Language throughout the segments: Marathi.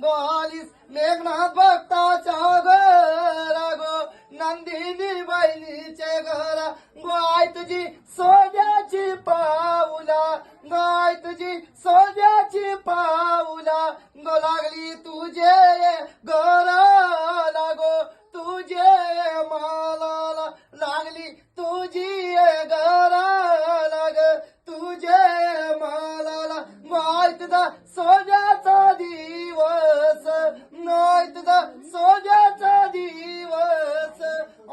गो आलीस मेघनाथ भक्ताच्या घरा गो नंदिनी बहिणीचे घरा गो आई तुझी सोन्याची पाऊला गो आई तुझी सोन्याची पाऊला गो लागली तुझे घराला गो तुझे मालाला लागली तुझी घराला ग तुझे मालाला गाय तुझा सोन्याचा दिवस गाय तुझा सोन्याचा दिवस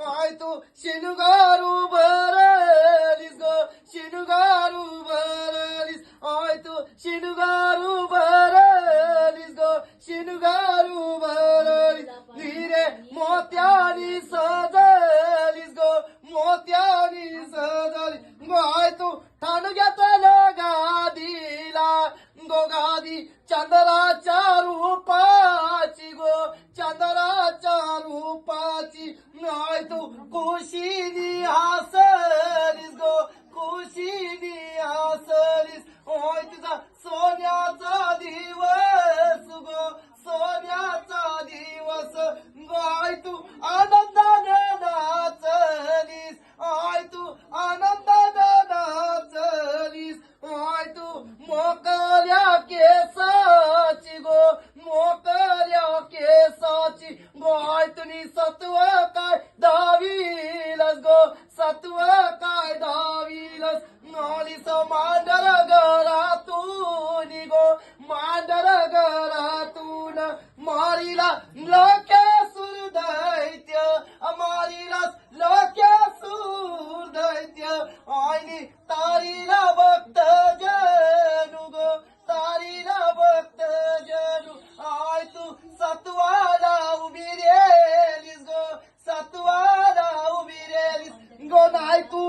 आय तू शिनुगारू भरलीस गो शिनुगारू भरलीस आय तू शिनुगारू भरलीस गो शिनुगारू भरलीस धीरे मोत्यानी सजलीस गो मोत्यानी सजलीस गो आय तू ठाण घेतलं गादीला गो गादी चंद्राच्या रूपाची गो चंद्राच्या रूपाची आय तू खुशीनी हसलीस गो खुशीनी हसलीस होय तुझा सोन्याचा दिवस गो सोन्याचा दिवस गो आय तू आनंदाने नाचलीस आय तू आनंदाने नाचलीस आय तू मोकळ्या केसाची गो मोकळ्या केसाची गो आय तुनी सत्व काय दाविलस गो सत्व काय दाविलस नॉलिस मांडर घरातून गो मांडर घरातून मारिला लोके सुरदैत्य मारिला लोके सुरदैत्य आईनी तारीला भक्त जनू गो तारीला भक्त जनू आय तू सत्वाला उभी रेलीस गो सत्वाला उभी रेलीस गो नाय तू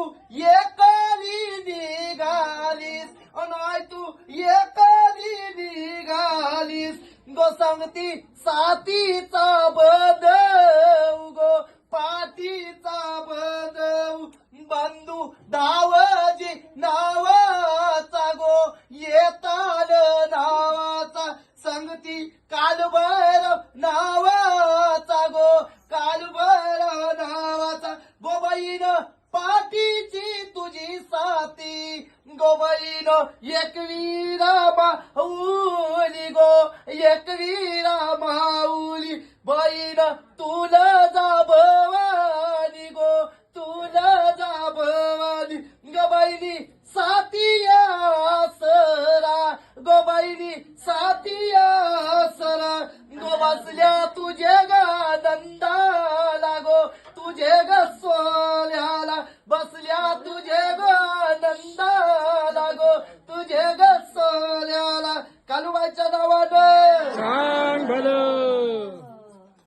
एकली निघालीस नाय तू एकली निघालीस गो संगती साथीचा बदव गो पाठीचा बदव बंधू दावजी नावाचा गो येताल नावाचा संगती कालभैरव नावाचा गो कालभैरव नावाचा गोबाईन पाठीची तुझी साथी गोबाईन एकवीरा माऊली गो एकवीरा माऊली बहीण तुला जा भवानी गो तुला जा भवानी गोबाईनी साथिया सरा गोबाईनी साथिया सरा गो बसल्या तुझे गा नंदाला गो तुझे ग